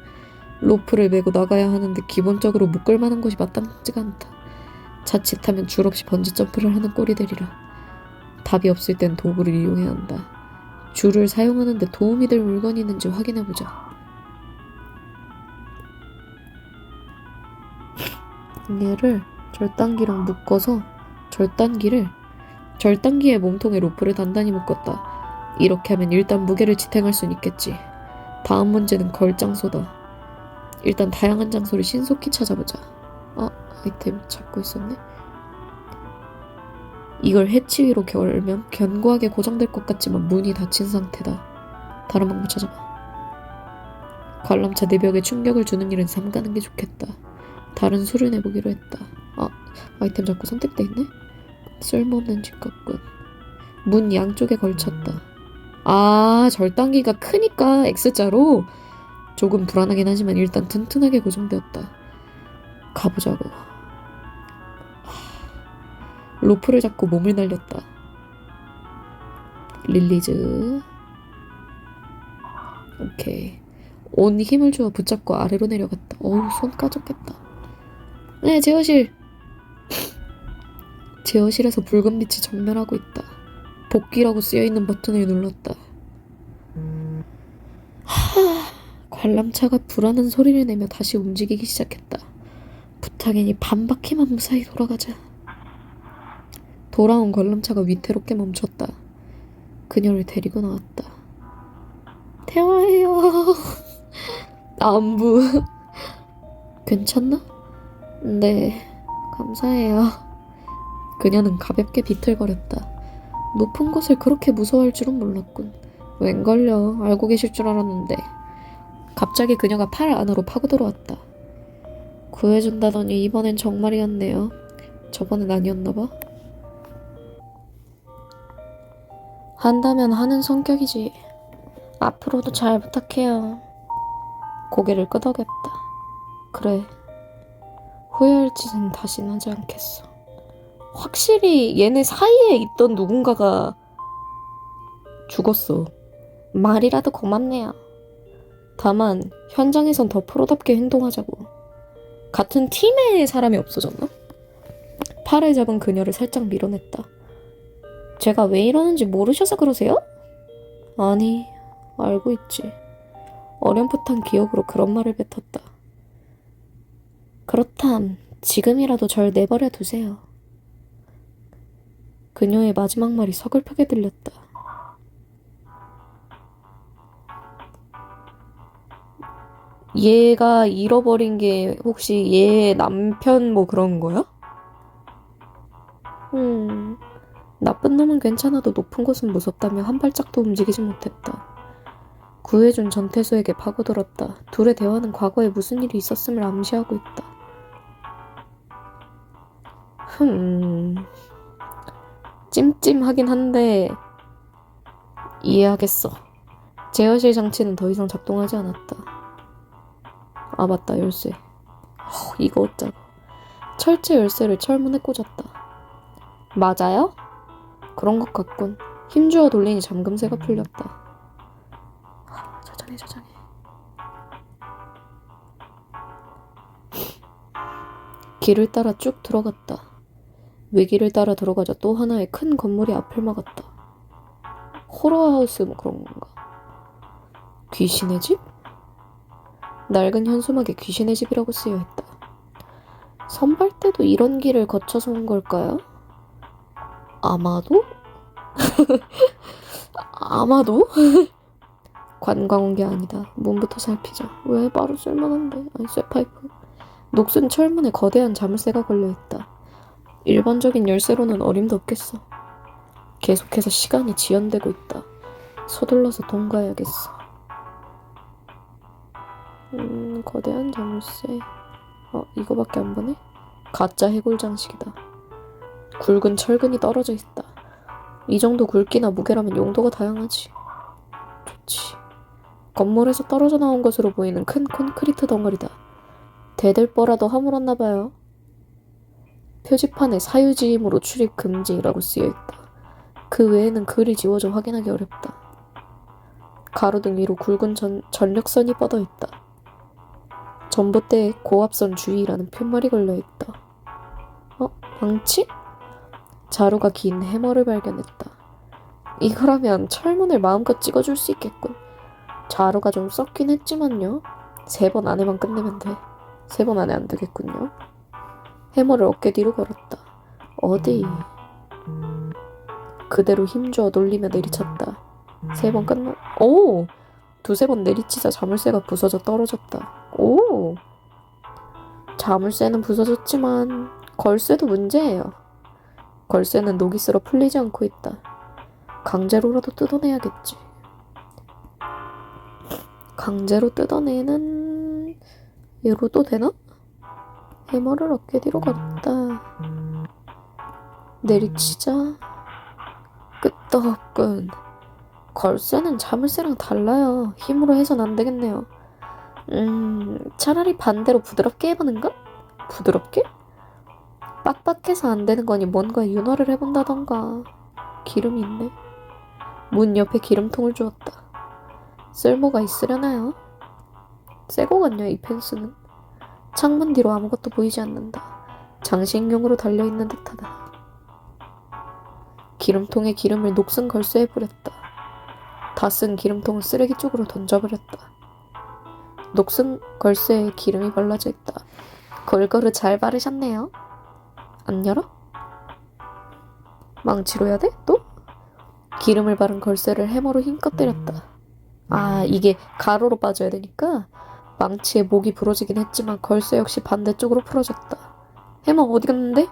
로프를 메고 나가야 하는데 기본적으로 묶을 만한 곳이 마땅치가 않다. 자칫하면 줄 없이 번지점프를 하는 꼴이 되리라. 답이 없을 땐 도구를 이용해야 한다. 줄을 사용하는데 도움이 될 물건이 있는지 확인해보자. 얘를 절단기랑 묶어서 절단기의 몸통에 로프를 단단히 묶었다. 이렇게 하면 일단 무게를 지탱할 순 있겠지. 다음 문제는 걸 장소다. 일단 다양한 장소를 신속히 찾아보자. 아이템 찾고 있었네. 이걸 해치 위로 걸면 견고하게 고정될 것 같지만 문이 닫힌 상태다. 다른 방법 찾아봐. 관람차 내벽에 충격을 주는 일은 삼가는 게 좋겠다. 다른 수를 내보기로 했다. 아이템 자꾸 선택돼 있네? 쓸모없는 직각군. 문 양쪽에 걸쳤다. 절단기가 크니까 X자로? 조금 불안하긴 하지만 일단 튼튼하게 고정되었다. 가보자고. 로프를 잡고 몸을 날렸다. 릴리즈. 오케이. 온 힘을 주어 붙잡고 아래로 내려갔다. 어우, 손 까졌겠다. 네, 제어실. 제어실에서 붉은 빛이 정면하고 있다. 복귀라고 쓰여있는 버튼을 눌렀다. 관람차가 불안한 소리를 내며 다시 움직이기 시작했다. 부탁이니 반바퀴만 무사히 돌아가자. 돌아온 관람차가 위태롭게 멈췄다. 그녀를 데리고 나왔다. 대화해요. 안부. 괜찮나? 네, 감사해요. 그녀는 가볍게 비틀거렸다. 높은 곳을 그렇게 무서워할 줄은 몰랐군. 웬걸요, 알고 계실 줄 알았는데. 갑자기 그녀가 팔 안으로 파고 들어왔다. 구해준다더니 이번엔 정말이었네요. 저번엔 아니었나봐. 한다면 하는 성격이지. 앞으로도 잘 부탁해요. 고개를 끄덕였다. 그래. 후회할 짓은 다신 하지 않겠어. 확실히 얘네 사이에 있던 누군가가 죽었어. 말이라도 고맙네요. 다만 현장에선 더 프로답게 행동하자고. 같은 팀의 사람이 없어졌나? 팔을 잡은 그녀를 살짝 밀어냈다. 제가 왜 이러는지 모르셔서 그러세요? 아니, 알고 있지. 어렴풋한 기억으로 그런 말을 뱉었다. 그렇담 지금이라도 절 내버려 두세요. 그녀의 마지막 말이 서글프게 들렸다. 얘가 잃어버린 게 혹시 얘 남편 뭐 그런 거야? 나쁜 놈은 괜찮아도 높은 곳은 무섭다며 한 발짝도 움직이지 못했다. 구해준 전태수에게 파고들었다. 둘의 대화는 과거에 무슨 일이 있었음을 암시하고 있다. 찜찜하긴 한데 이해하겠어. 제어실 장치는 더 이상 작동하지 않았다. 맞다, 열쇠. 이거 어쩌고. 철제 열쇠를 철문에 꽂았다. 맞아요? 그런 것 같군. 힘주어 돌리니 잠금쇠가 풀렸다. 저장해. 길을 따라 쭉 들어갔다. 외길을 따라 들어가자 또 하나의 큰 건물이 앞을 막았다. 호러하우스 뭐 그런 건가? 귀신의 집? 낡은 현수막에 귀신의 집이라고 쓰여있다. 선발대도 이런 길을 거쳐서 온 걸까요? 아마도? 아마도? 관광 온 게 아니다. 문부터 살피자. 왜 바로 쓸만한데? 쇠파이프. 녹슨 철문에 거대한 자물쇠가 걸려있다. 일반적인 열쇠로는 어림도 없겠어. 계속해서 시간이 지연되고 있다. 서둘러서 통과해야겠어. 거대한 자물쇠. 이거밖에 안 보네? 가짜 해골 장식이다. 굵은 철근이 떨어져 있다. 이 정도 굵기나 무게라면 용도가 다양하지. 좋지. 건물에서 떨어져 나온 것으로 보이는 큰 콘크리트 덩어리다. 대들보라도 허물었나봐요. 표지판에 사유지임으로 출입 금지라고 쓰여있다. 그 외에는 글이 지워져 확인하기 어렵다. 가로등 위로 굵은 전력선이 뻗어있다. 전봇대에 고압선 주의라는 푯말이 걸려있다. 망치? 자루가 긴 해머를 발견했다. 이거라면 철문을 마음껏 찍어줄 수 있겠군. 자루가 좀 썩긴 했지만요. 3번 안에만 끝내면 돼. 3번 안에 안 되겠군요. 해머를 어깨 뒤로 걸었다. 어디? 그대로 힘주어 돌리며 내리쳤다. 3번 끝나. 오! 2-3번 내리치자 자물쇠가 부서져 떨어졌다. 오! 자물쇠는 부서졌지만 걸쇠도 문제예요. 걸쇠는 녹이 쓸어 풀리지 않고 있다. 강제로라도 뜯어내야겠지. 강제로 뜯어내는 얘로도 되나? 해머를 어깨 뒤로 걸었다. 내리치자. 끄떡 없군. 걸쇠는 자물쇠랑 달라요. 힘으로 해선 안 되겠네요. 차라리 반대로 부드럽게 해보는가? 부드럽게? 빡빡해서 안 되는 거니 뭔가 윤활을 해본다던가. 기름이 있네. 문 옆에 기름통을 주었다. 쓸모가 있으려나요? 새거 같냐 이 펜스는. 창문 뒤로 아무것도 보이지 않는다. 장식용으로 달려있는 듯하다. 기름통에 기름을 녹슨 걸쇠에 뿌렸다. 다 쓴 기름통을 쓰레기 쪽으로 던져버렸다. 녹슨 걸쇠에 기름이 발라져 있다. 골고루 잘 바르셨네요. 안 열어? 망치로 해야 돼? 또? 기름을 바른 걸쇠를 해머로 힘껏 때렸다. 이게 가로로 빠져야 되니까 망치에 목이 부러지긴 했지만 걸쇠 역시 반대쪽으로 풀어졌다. 해머 어디 갔는데?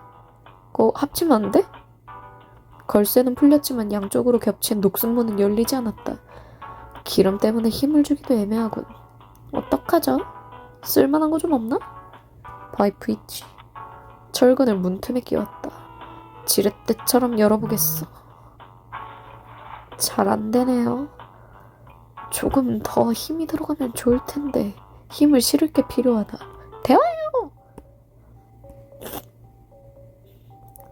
그거 합치면 안 돼? 걸쇠는 풀렸지만 양쪽으로 겹친 녹슨문은 열리지 않았다. 기름 때문에 힘을 주기도 애매하군. 어떡하죠? 쓸만한 거 좀 없나? 파이프 있지. 철근을 문틈에 끼웠다. 지렛대처럼 열어보겠어. 잘 안 되네요. 조금 더 힘이 들어가면 좋을 텐데 힘을 실을 게 필요하다. 대화요!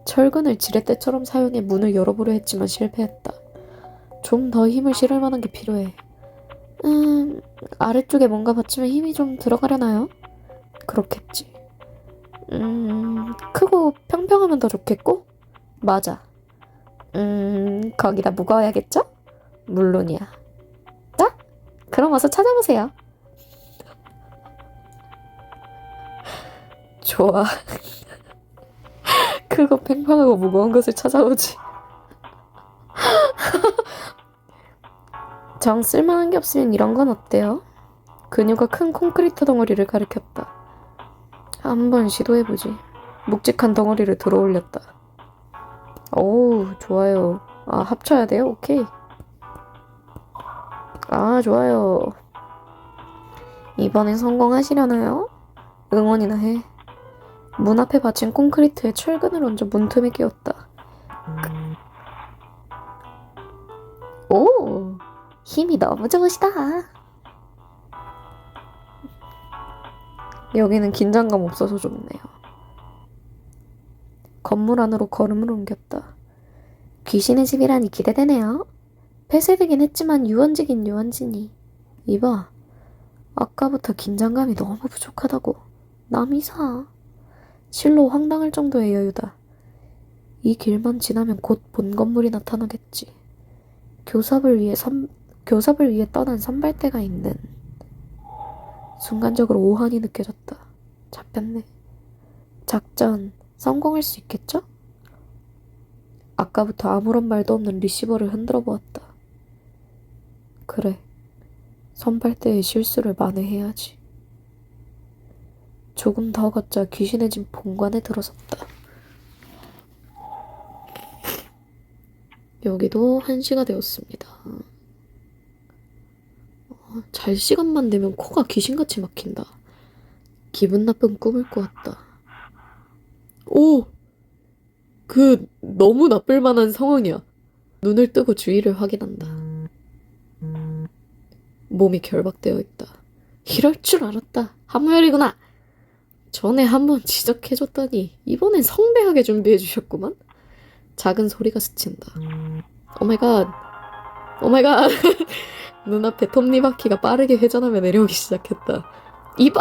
철근을 지렛대처럼 사용해 문을 열어보려 했지만 실패했다. 좀 더 힘을 실을 만한 게 필요해. 아래쪽에 뭔가 받치면 힘이 좀 들어가려나요? 그렇겠지. 크고 평평하면 더 좋겠고? 맞아. 거기다 무거워야겠죠? 물론이야. 자, 그럼 어서 찾아보세요. 좋아. 크고 팽팽하고 무거운 것을 찾아오지. 정 쓸만한 게 없으면 이런 건 어때요? 그녀가 큰 콘크리트 덩어리를 가리켰다. 한번 시도해보지. 묵직한 덩어리를 들어올렸다. 오, 좋아요. 합쳐야 돼요? 오케이. 좋아요. 이번엔 성공하시려나요? 응원이나 해. 문 앞에 받친 콘크리트에 철근을 얹어 문틈에 끼웠다. 오, 힘이 너무 좋으시다. 여기는 긴장감 없어서 좋네요. 건물 안으로 걸음을 옮겼다. 귀신의 집이라니 기대되네요. 폐쇄되긴 했지만 유원지긴 유원지니. 이봐, 아까부터 긴장감이 너무 부족하다고. 남이사. 실로 황당할 정도의 여유다. 이 길만 지나면 곧 본 건물이 나타나겠지. 교섭을 위해 떠난 선발대가 있는. 순간적으로 오한이 느껴졌다. 잡혔네. 작전 성공할 수 있겠죠? 아까부터 아무런 말도 없는 리시버를 흔들어 보았다. 그래, 선발대의 실수를 만회해야지. 조금 더 걷자 귀신의 집 본관에 들어섰다. 여기도 1시가 되었습니다. 잘 시간만 되면 코가 귀신같이 막힌다. 기분 나쁜 꿈을 꾸었다. 오! 너무 나쁠 만한 상황이야. 눈을 뜨고 주위를 확인한다. 몸이 결박되어 있다. 이럴 줄 알았다. 함무열이구나. 전에 한번 지적해줬더니 이번엔 성대하게 준비해주셨구만. 작은 소리가 스친다. 오마이갓. 오마이갓. 눈앞에 톱니바퀴가 빠르게 회전하며 내려오기 시작했다. 이봐!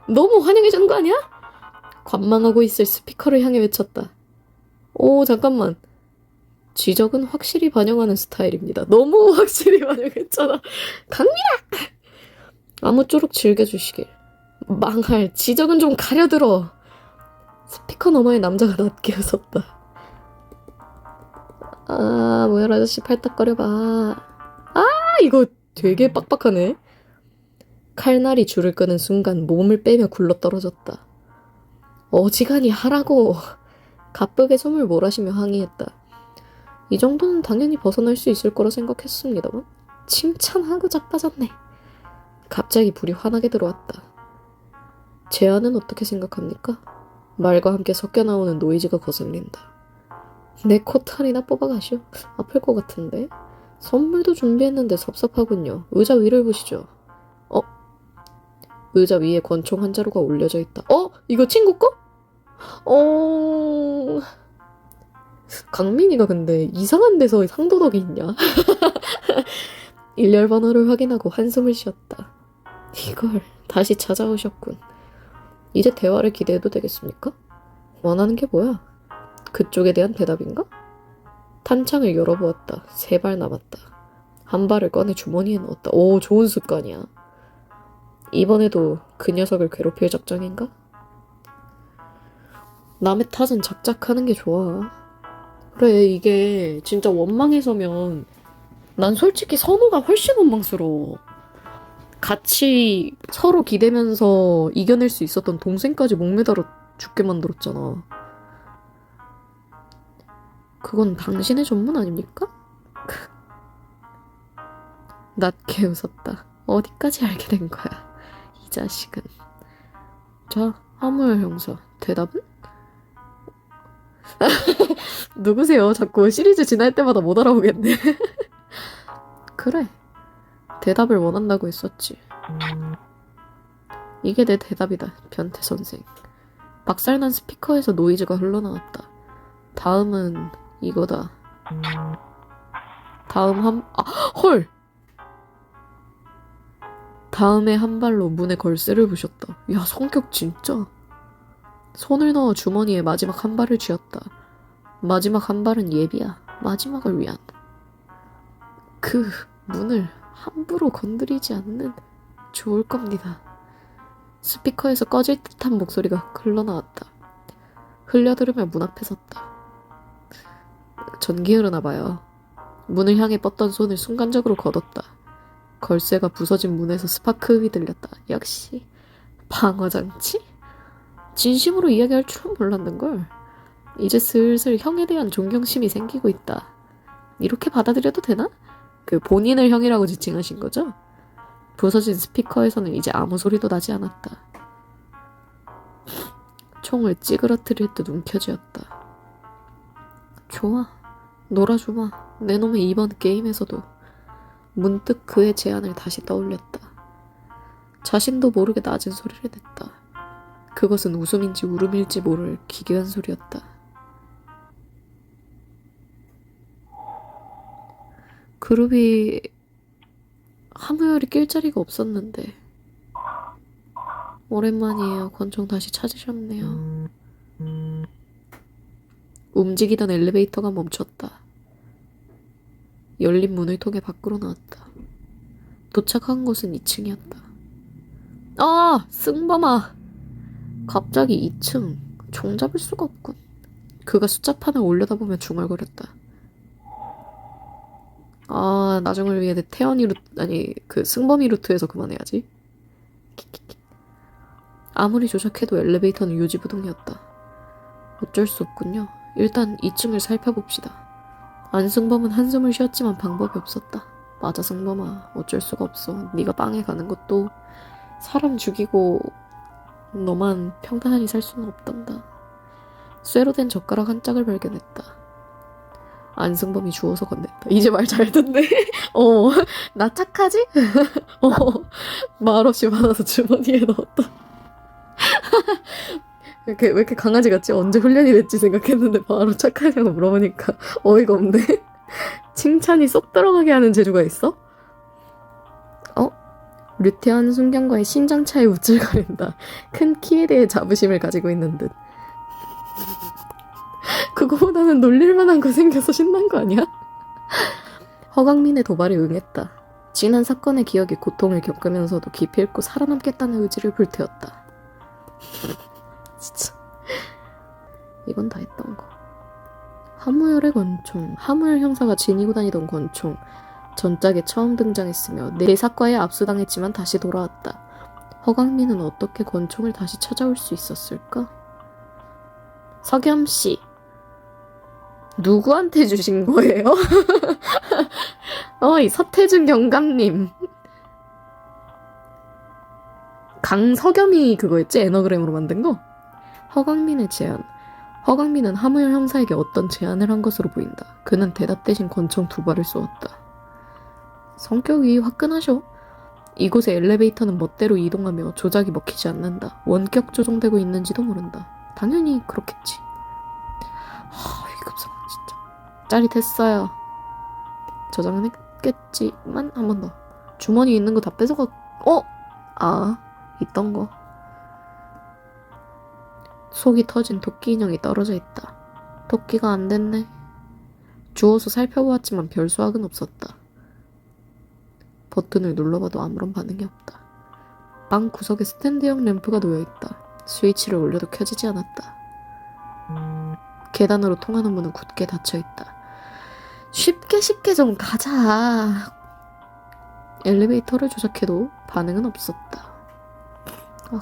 너무 환영해주는 거 아니야? 관망하고 있을 스피커를 향해 외쳤다. 오, 잠깐만. 지적은 확실히 반영하는 스타일입니다. 너무 확실히 반영했잖아. 강민아! 아무쪼록 즐겨주시길. 망할, 지적은 좀 가려들어. 스피커 너머의 남자가 낮게 웃었다. 아, 모열 아저씨 팔딱거려봐. 아, 이거 되게 빡빡하네. 칼날이 줄을 끄는 순간 몸을 빼며 굴러떨어졌다. 어지간히 하라고. 가쁘게 숨을 몰아쉬며 항의했다. 이 정도는 당연히 벗어날 수 있을 거라 생각했습니다만 칭찬하고 자빠졌네. 갑자기 불이 환하게 들어왔다. 제안은 어떻게 생각합니까? 말과 함께 섞여 나오는 노이즈가 거슬린다. 내 코털이나 뽑아가시오. 아플 것 같은데. 선물도 준비했는데 섭섭하군요. 의자 위를 보시죠. 의자 위에 권총 한 자루가 올려져 있다. 이거 친구 거? 강민이가 근데 이상한 데서 상도덕이 있냐? 일렬 번호를 확인하고 한숨을 쉬었다. 이걸 다시 찾아오셨군. 이제 대화를 기대해도 되겠습니까? 원하는 게 뭐야? 그쪽에 대한 대답인가? 탄창을 열어보았다. 3발 남았다. 한 발을 꺼내 주머니에 넣었다. 오, 좋은 습관이야. 이번에도 그 녀석을 괴롭힐 작정인가? 남의 탓은 작작하는 게 좋아. 그래, 이게 진짜 원망해서면 난 솔직히 선우가 훨씬 원망스러워. 같이 서로 기대면서 이겨낼 수 있었던 동생까지 목매달아 죽게 만들었잖아. 그건 당신의 전문 아닙니까? 낮게 웃었다. 어디까지 알게 된 거야, 이 자식은. 자, 하무엘 형사, 대답은? 누구세요? 자꾸 시리즈 지날 때마다 못 알아보겠네. 그래, 대답을 원한다고 했었지. 이게 내 대답이다, 변태 선생. 박살난 스피커에서 노이즈가 흘러나왔다. 다음은 이거다. 헐! 다음에 한 발로 문에 걸쇠를 부셨다. 야, 성격 진짜. 손을 넣어 주머니에 마지막 한 발을 쥐었다. 마지막 한 발은 예비야. 마지막을 위한. 그 문을 함부로 건드리지 않는 좋을 겁니다. 스피커에서 꺼질 듯한 목소리가 흘러나왔다. 흘려들으며 문 앞에 섰다. 전기 흐르나 봐요. 문을 향해 뻗던 손을 순간적으로 걷었다. 걸쇠가 부서진 문에서 스파크음이 들렸다. 역시 방어장치? 진심으로 이야기할 줄은 몰랐는걸. 이제 슬슬 형에 대한 존경심이 생기고 있다. 이렇게 받아들여도 되나? 그 본인을 형이라고 지칭하신 거죠? 부서진 스피커에서는 이제 아무 소리도 나지 않았다. 총을 찌그러뜨릴 듯 움켜쥐었다. 좋아, 놀아주마. 내 놈의 이번 게임에서도. 문득 그의 제안을 다시 떠올렸다. 자신도 모르게 낮은 소리를 냈다. 그것은 웃음인지 울음일지 모를 기괴한 소리였다. 그룹이 하무열이 낄 자리가 없었는데. 오랜만이에요. 권총 다시 찾으셨네요. 움직이던 엘리베이터가 멈췄다. 열린 문을 통해 밖으로 나왔다. 도착한 곳은 2층이었다. 아! 승범아! 갑자기 2층. 종잡을 수가 없군. 그가 숫자판을 올려다보며 중얼거렸다. 아, 나중을 위해 태연이 승범이 루트에서 그만해야지. 아무리 조작해도 엘리베이터는 유지부동이었다. 어쩔 수 없군요. 일단 2층을 살펴봅시다. 안승범은 한숨을 쉬었지만 방법이 없었다. 맞아, 승범아. 어쩔 수가 없어. 네가 빵에 가는 것도 사람 죽이고 너만 평탄하니 살 수는 없단다. 쇠로 된 젓가락 한 짝을 발견했다. 안승범이 주워서 건넸다. 이제 말 잘 듣네. 나 착하지? 말없이 받아서 주머니에 넣었다. 왜 이렇게 강아지 같지? 언제 훈련이 됐지 생각했는데 바로 착하냐고 물어보니까 어이가 없네. 칭찬이 쏙 들어가게 하는 재주가 있어? 어? 류태한 순경과의 신장 차이 우쭐거린다. 큰 키에 대해 자부심을 가지고 있는 듯. 그거보다는 놀릴 만한 거 생겨서 신난 거 아니야? 허강민의 도발에 응했다. 지난 사건의 기억에 고통을 겪으면서도 기필코 살아남겠다는 의지를 불태웠다. 진짜 이건 다 했던 거. 하무열의 권총, 하무열 형사가 지니고 다니던 권총. 전작에 처음 등장했으며 내사과에 압수당했지만 다시 돌아왔다. 허강민은 어떻게 권총을 다시 찾아올 수 있었을까? 석염씨, 누구한테 주신 거예요? 이 서태준 경감님. 강석염이 그거였지? 에너그램으로 만든 거? 허강민의 제안. 허강민은 하무열 형사에게 어떤 제안을 한 것으로 보인다. 그는 대답 대신 권총 2발을 쏘았다. 성격이 화끈하셔. 이곳의 엘리베이터는 멋대로 이동하며 조작이 먹히지 않는다. 원격 조정되고 있는지도 모른다. 당연히 그렇겠지. 위급 상황 진짜. 짜릿했어요. 저장은 했겠지만 한 번 더. 주머니에 있는 거 다 뺏어가. 있던 거. 속이 터진 토끼 인형이 떨어져 있다. 토끼가 안 됐네. 주워서 살펴보았지만 별 수확은 없었다. 버튼을 눌러봐도 아무런 반응이 없다. 방 구석에 스탠드형 램프가 놓여있다. 스위치를 올려도 켜지지 않았다. 계단으로 통하는 문은 굳게 닫혀있다. 쉽게 좀 가자. 엘리베이터를 조작해도 반응은 없었다.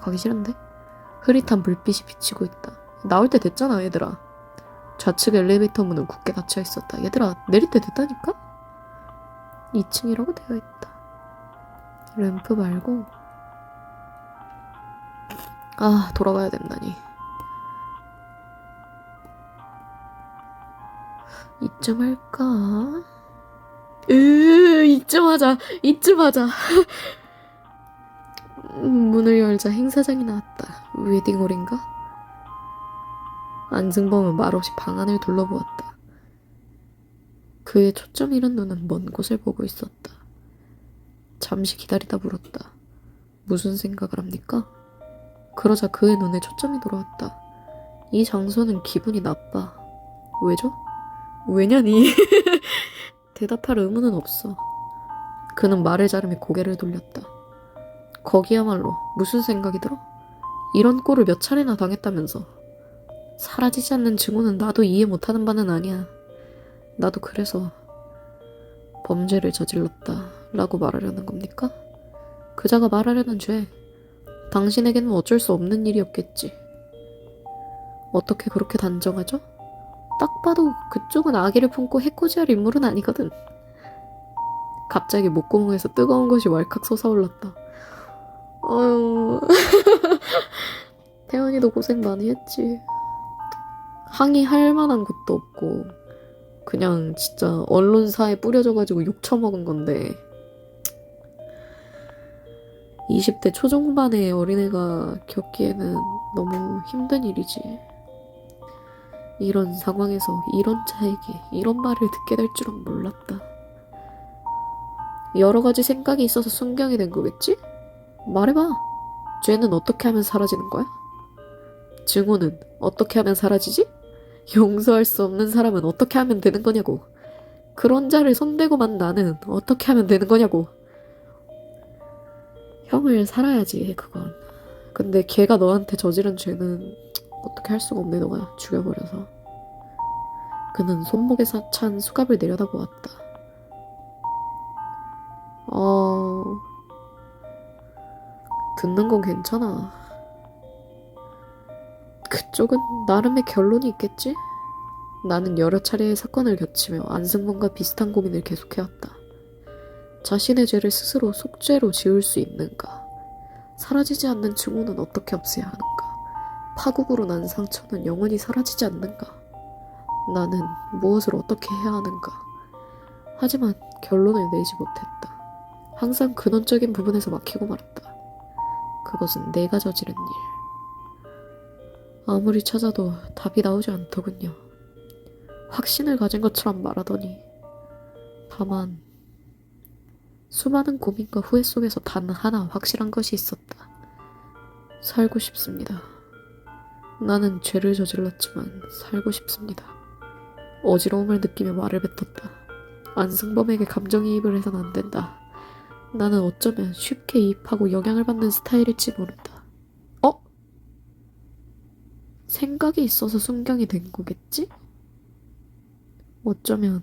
가기 싫은데? 흐릿한 불빛이 비치고 있다. 나올 때 됐잖아 얘들아. 좌측 엘리베이터 문은 굳게 닫혀있었다. 얘들아 내릴 때 됐다니까? 2층이라고 되어있다. 램프 말고 돌아가야 된다니. 이쯤 할까? 이쯤 하자. 문을 열자 행사장이 나왔다. 웨딩홀인가? 안승범은 말없이 방 안을 둘러보았다. 그의 초점 잃은 눈은 먼 곳을 보고 있었다. 잠시 기다리다 물었다. 무슨 생각을 합니까? 그러자 그의 눈에 초점이 돌아왔다. 이 장소는 기분이 나빠. 왜죠? 왜냐니? 대답할 의무는 없어. 그는 말을 자르며 고개를 돌렸다. 거기야말로 무슨 생각이 들어? 이런 꼴을 몇 차례나 당했다면서. 사라지지 않는 증오는 나도 이해 못하는 바는 아니야. 나도 그래서 범죄를 저질렀다 라고 말하려는 겁니까? 그자가 말하려는 죄, 당신에게는 어쩔 수 없는 일이었겠지. 어떻게 그렇게 단정하죠? 딱 봐도 그쪽은 아기를 품고 해코지할 인물은 아니거든. 갑자기 목구멍에서 뜨거운 것이 왈칵 솟아올랐다. 태연이도 고생 많이 했지. 항의할 만한 것도 없고 그냥 진짜 언론사에 뿌려져가지고 욕 처먹은 건데 20대 초중반의 어린애가 겪기에는 너무 힘든 일이지. 이런 상황에서 이런 자에게 이런 말을 듣게 될 줄은 몰랐다. 여러 가지 생각이 있어서 순경이 된 거겠지? 말해봐. 죄는 어떻게 하면 사라지는 거야? 증오는 어떻게 하면 사라지지? 용서할 수 없는 사람은 어떻게 하면 되는 거냐고. 그런 자를 손대고만 나는 어떻게 하면 되는 거냐고. 형을 살아야지 그건. 근데 걔가 너한테 저지른 죄는 어떻게 할 수가 없네. 너가 죽여버려서. 그는 손목에 찬 수갑을 내려다보았다. 듣는 건 괜찮아. 그쪽은 나름의 결론이 있겠지? 나는 여러 차례의 사건을 겪으며 안승범과 비슷한 고민을 계속해왔다. 자신의 죄를 스스로 속죄로 지울 수 있는가? 사라지지 않는 증오는 어떻게 없애야 하는가? 파국으로 난 상처는 영원히 사라지지 않는가? 나는 무엇을 어떻게 해야 하는가? 하지만 결론을 내지 못했다. 항상 근원적인 부분에서 막히고 말았다. 그것은 내가 저지른 일. 아무리 찾아도 답이 나오지 않더군요. 확신을 가진 것처럼 말하더니 다만 수많은 고민과 후회 속에서 단 하나 확실한 것이 있었다. 살고 싶습니다. 나는 죄를 저질렀지만 살고 싶습니다. 어지러움을 느끼며 말을 뱉었다. 안승범에게 감정이입을 해선 안 된다. 나는 어쩌면 쉽게 이입하고 영향을 받는 스타일일지 모른다. 어? 생각이 있어서 순경이 된 거겠지? 어쩌면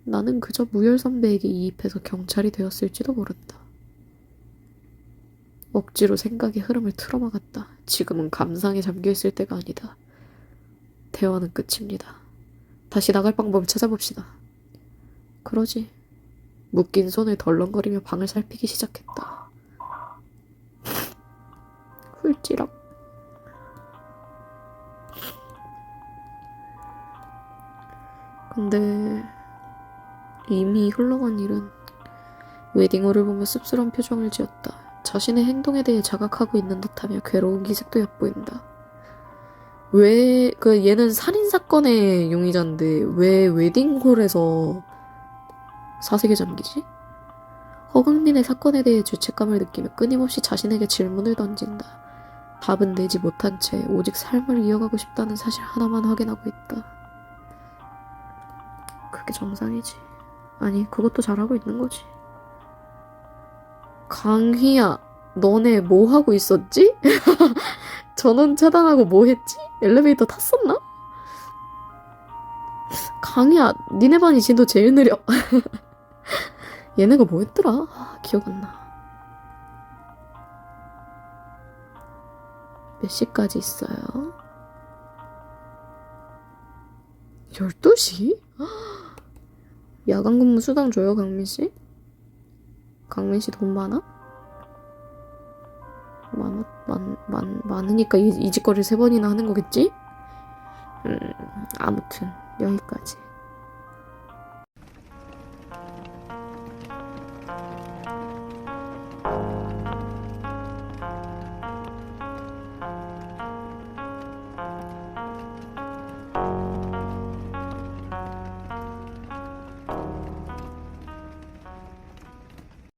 나는 그저 무열 선배에게 이입해서 경찰이 되었을지도 모른다. 억지로 생각의 흐름을 틀어막았다. 지금은 감상에 잠겨있을 때가 아니다. 대화는 끝입니다. 다시 나갈 방법을 찾아봅시다. 그러지. 묶인 손을 덜렁거리며 방을 살피기 시작했다. 훌찌락. 근데 이미 흘러간 일은 웨딩홀을 보며 씁쓸한 표정을 지었다. 자신의 행동에 대해 자각하고 있는 듯하며 괴로운 기색도 엿보인다. 얘는 살인사건의 용의자인데 왜 웨딩홀에서 사색에 잠기지? 허강민의 사건에 대해 죄책감을 느끼며 끊임없이 자신에게 질문을 던진다. 답은 내지 못한 채 오직 삶을 이어가고 싶다는 사실 하나만 확인하고 있다. 그게 정상이지. 아니, 그것도 잘하고 있는 거지. 강희야, 너네 뭐 하고 있었지? 전원 차단하고 뭐 했지? 엘리베이터 탔었나? 강희야, 니네 반이 진도 제일 느려. 얘네가 뭐 했더라? 아, 기억 안 나. 몇 시까지 있어요? 12시? 야간 근무 수당 줘요, 강민씨? 강민씨 돈 많아? 많으니까 이 짓거리를 3번이나 하는 거겠지? 아무튼 여기까지.